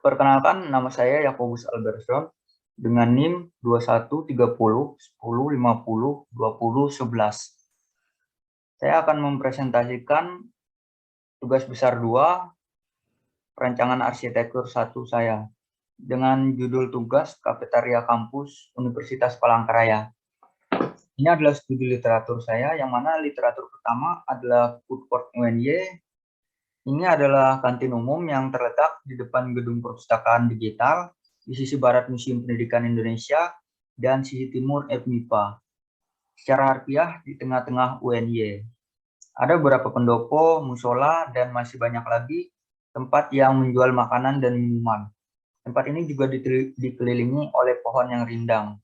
Perkenalkan, nama saya Yakobus Alberson dengan NIM 213010502011. Saya akan mempresentasikan tugas besar 2, perancangan arsitektur 1 saya, dengan judul tugas Kafetaria Kampus Universitas Palangkaraya. Ini adalah studi literatur saya, yang mana literatur pertama adalah Food Court UNY. Ini adalah kantin umum yang terletak di depan gedung perpustakaan digital, di sisi barat Museum Pendidikan Indonesia, dan sisi timur FMIPA. Secara harfiah di tengah-tengah UNY. Ada beberapa pendopo, musola, dan masih banyak lagi tempat yang menjual makanan dan minuman. Tempat ini juga dikelilingi oleh pohon yang rindang.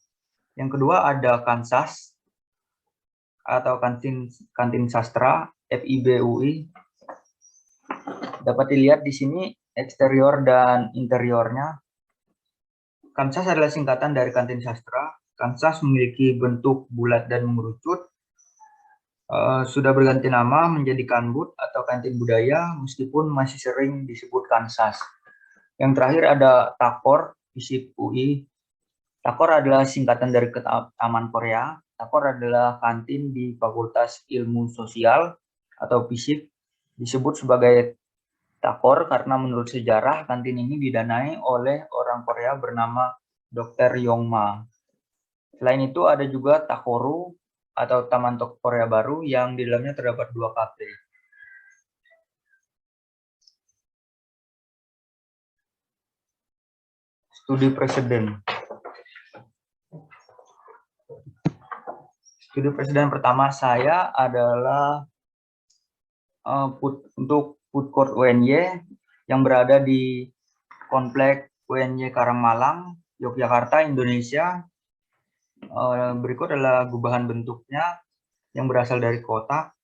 Yang kedua ada Kansas atau kantin sastra FIB UI. Dapat dilihat di sini eksterior dan interiornya. Kansas adalah singkatan dari kantin sastra. Kansas memiliki bentuk bulat dan mengerucut. Sudah berganti nama menjadi Kanbud atau kantin budaya, meskipun masih sering disebut Kansas. Yang terakhir ada Takor, FISIP UI. Takor adalah singkatan dari Taman Korea. Takor adalah kantin di Fakultas Ilmu Sosial atau FISIP. Disebut sebagai Takor karena menurut sejarah kantin ini didanai oleh orang Korea bernama Dr. Yongma. Selain itu ada juga Takoru atau Taman Korea Baru yang di dalamnya terdapat 2 kafe. Studi presiden. Studi presiden pertama saya adalah untuk Food Court UNY yang berada di Komplek UNY Karangmalang, Yogyakarta, Indonesia. Berikut adalah gubahan bentuknya yang berasal dari kotak.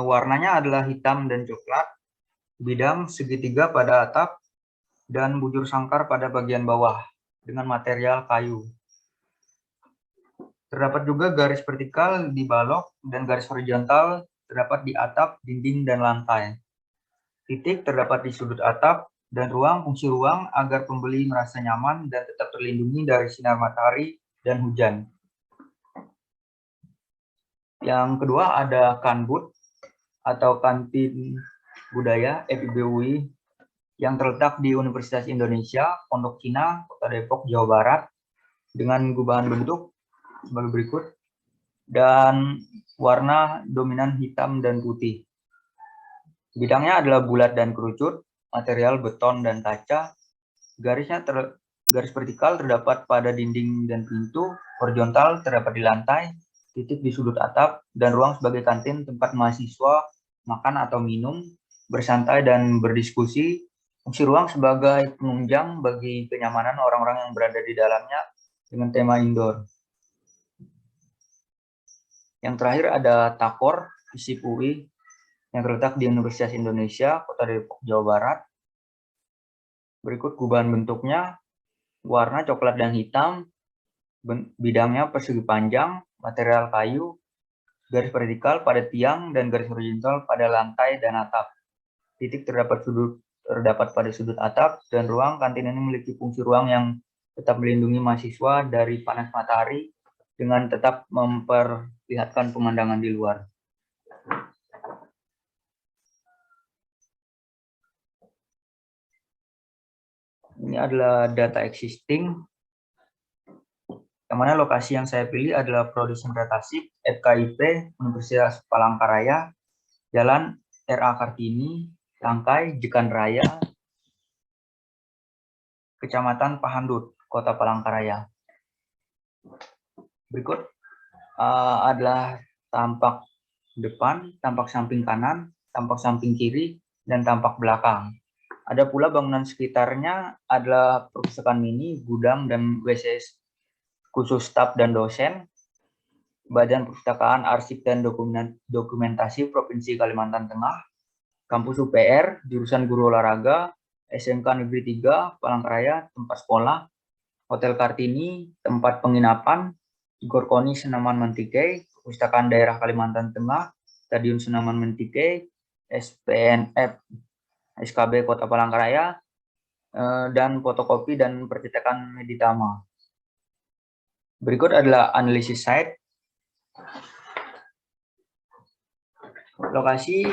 Warnanya adalah hitam dan coklat, bidang segitiga pada atap, dan bujur sangkar pada bagian bawah dengan material kayu. Terdapat juga garis vertikal di balok dan garis horizontal terdapat di atap, dinding, dan lantai. Titik terdapat di sudut atap dan fungsi ruang agar pembeli merasa nyaman dan tetap terlindungi dari sinar matahari dan hujan. Yang kedua ada Kanbud atau kantin budaya FIBUI yang terletak di Universitas Indonesia, Pondok Cina, Kota Depok, Jawa Barat, dengan gubahan bentuk sebagai berikut, dan warna dominan hitam dan putih. Bidangnya adalah bulat dan kerucut, material beton dan kaca. Garis vertikal terdapat pada dinding dan pintu, horizontal terdapat di lantai, titik di sudut atap, dan ruang sebagai kantin tempat mahasiswa makan atau minum, bersantai dan berdiskusi. Fungsi ruang sebagai penunjang bagi kenyamanan orang-orang yang berada di dalamnya dengan tema indoor. Yang terakhir ada Takor, FISIP UI, yang terletak di Universitas Indonesia, Kota Depok, Jawa Barat. Berikut gubahan bentuknya, warna coklat dan hitam, bidangnya persegi panjang, material kayu, garis vertikal pada tiang, dan garis horizontal pada lantai dan atap. Titik terdapat pada sudut atap, dan ruang kantin ini memiliki fungsi ruang yang tetap melindungi mahasiswa dari panas matahari dengan tetap memperlihatkan pemandangan di luar. Ini adalah data existing, yang mana lokasi yang saya pilih adalah Prodi Tasik, FKIP, Universitas Palangkaraya, Jalan R.A. Kartini, Langkai, Jekan Raya, Kecamatan Pahandut, Kota Palangkaraya. Berikut adalah tampak depan, tampak samping kanan, tampak samping kiri, dan tampak belakang. Ada pula bangunan sekitarnya adalah perpustakaan mini, gudang, dan WC khusus staf dan dosen, Badan Perpustakaan Arsip dan Dokumentasi Provinsi Kalimantan Tengah, kampus UPR, jurusan Guru Olahraga, SMK Negeri 3, Palangkaraya, tempat sekolah, Hotel Kartini, tempat penginapan, Gorkoni Senaman Mentike, Perpustakaan Daerah Kalimantan Tengah, Stadion Senaman Mentike, SPNF SKB Kota Palangkaraya, dan fotokopi dan percetakan Meditama. Berikut adalah analisis site. Lokasi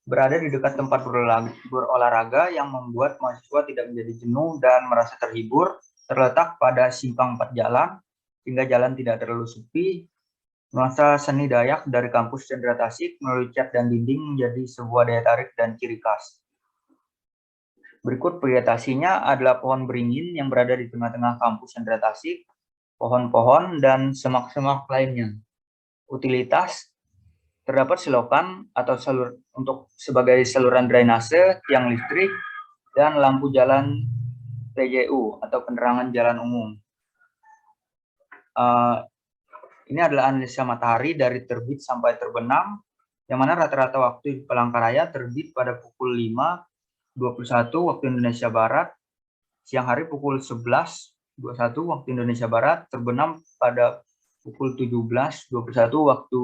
berada di dekat tempat berolahraga yang membuat mahasiswa tidak menjadi jenuh dan merasa terhibur. Terletak pada simpang 4 jalan, sehingga jalan tidak terlalu sepi. Nuansa seni Dayak dari kampus Cendera Tasik melalui cat dan dinding menjadi sebuah daya tarik dan ciri khas. Berikut vegetasinya adalah pohon beringin yang berada di tengah-tengah kampus Cendera Tasik, pohon-pohon, dan semak-semak lainnya. Utilitas, terdapat selokan atau sebagai saluran drainase, tiang listrik, dan lampu jalan PJU atau penerangan jalan umum. Ini adalah analisa matahari dari terbit sampai terbenam, yang mana rata-rata waktu di Palangkaraya terbit pada pukul 5.21 waktu Indonesia Barat, siang hari pukul 11.21 waktu Indonesia Barat, terbenam pada pukul 17.21 waktu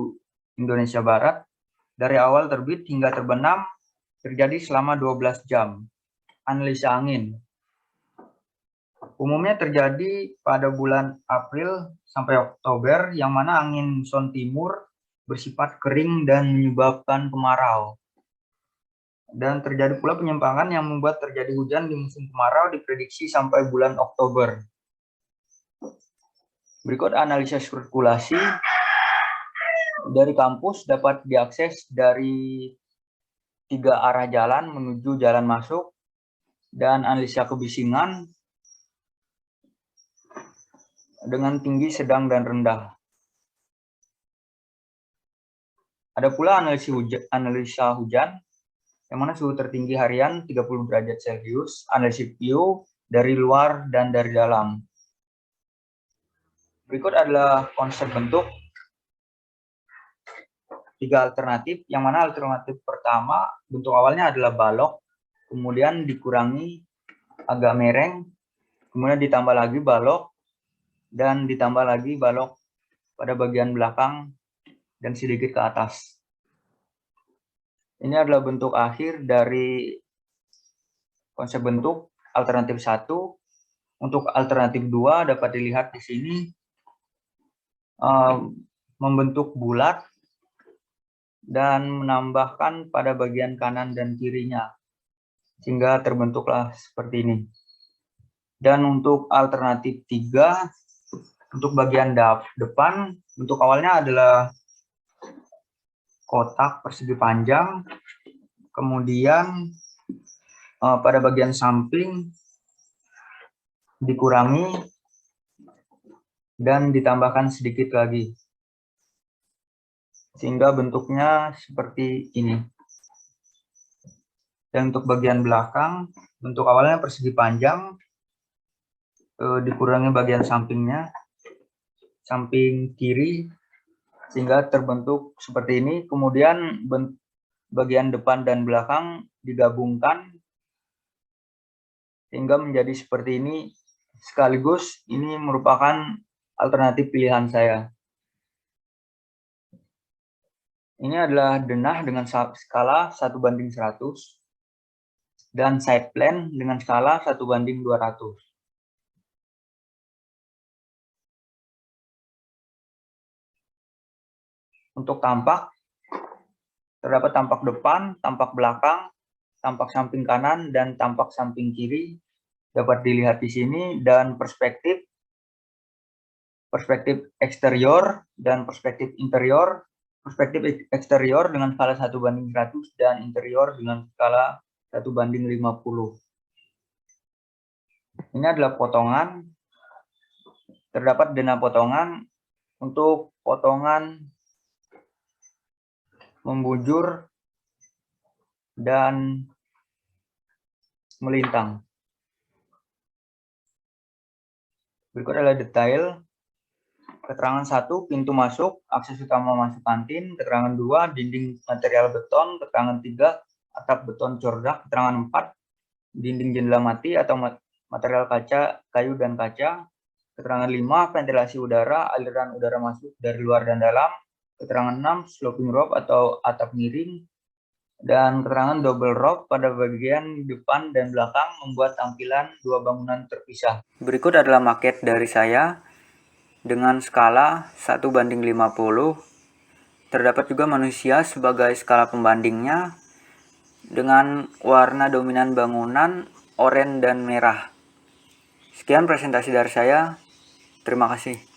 Indonesia Barat. Dari awal terbit hingga terbenam terjadi selama 12 jam. Analisa angin. Umumnya terjadi pada bulan April sampai Oktober, yang mana angin muson timur bersifat kering dan menyebabkan kemarau. Dan terjadi pula penyimpangan yang membuat terjadi hujan di musim kemarau diprediksi sampai bulan Oktober. Berikut analisa sirkulasi. Dari kampus dapat diakses dari 3 arah jalan menuju jalan masuk, dan analisa kebisingan dengan tinggi, sedang, dan rendah. Ada pula analisa hujan, yang mana suhu tertinggi harian 30 derajat Celcius, analisis view dari luar dan dari dalam. Berikut adalah konsep bentuk. 3 alternatif, yang mana alternatif pertama, bentuk awalnya adalah balok, kemudian dikurangi agak mereng, kemudian ditambah lagi balok, dan ditambah lagi balok pada bagian belakang dan sedikit ke atas. Ini adalah bentuk akhir dari konsep bentuk alternatif 1. Untuk alternatif 2 dapat dilihat di sini membentuk bulat dan menambahkan pada bagian kanan dan kirinya, sehingga terbentuklah seperti ini. Dan untuk alternatif 3, untuk bagian depan, bentuk awalnya adalah kotak persegi panjang, kemudian pada bagian samping dikurangi dan ditambahkan sedikit lagi, sehingga bentuknya seperti ini. Dan untuk bagian belakang, bentuk awalnya persegi panjang, dikurangi bagian sampingnya, samping kiri, sehingga terbentuk seperti ini. Kemudian bagian depan dan belakang digabungkan sehingga menjadi seperti ini. Sekaligus ini merupakan alternatif pilihan saya. Ini adalah denah dengan skala 1:100 dan side plan dengan skala 1:200. Untuk tampak, terdapat tampak depan, tampak belakang, tampak samping kanan, dan tampak samping kiri. Dapat dilihat di sini, dan perspektif eksterior dan perspektif interior. Perspektif eksterior dengan skala 1:100 dan interior dengan skala 1:50. Ini adalah potongan. Terdapat denah potongan untuk potongan membujur dan melintang. Berikut adalah detail. Keterangan 1, pintu masuk, akses utama masuk kantin. Keterangan 2, dinding material beton. Keterangan 3, atap beton cordak. Keterangan 4, dinding jendela mati atau material kaca, kayu, dan kaca. Keterangan 5, ventilasi udara, aliran udara masuk dari luar dan dalam. Keterangan 6, sloping roof atau atap miring. Dan keterangan double roof pada bagian depan dan belakang membuat tampilan dua bangunan terpisah. Berikut adalah maket dari saya dengan skala 1:50. Terdapat juga manusia sebagai skala pembandingnya dengan warna dominan bangunan oranye dan merah. Sekian presentasi dari saya. Terima kasih.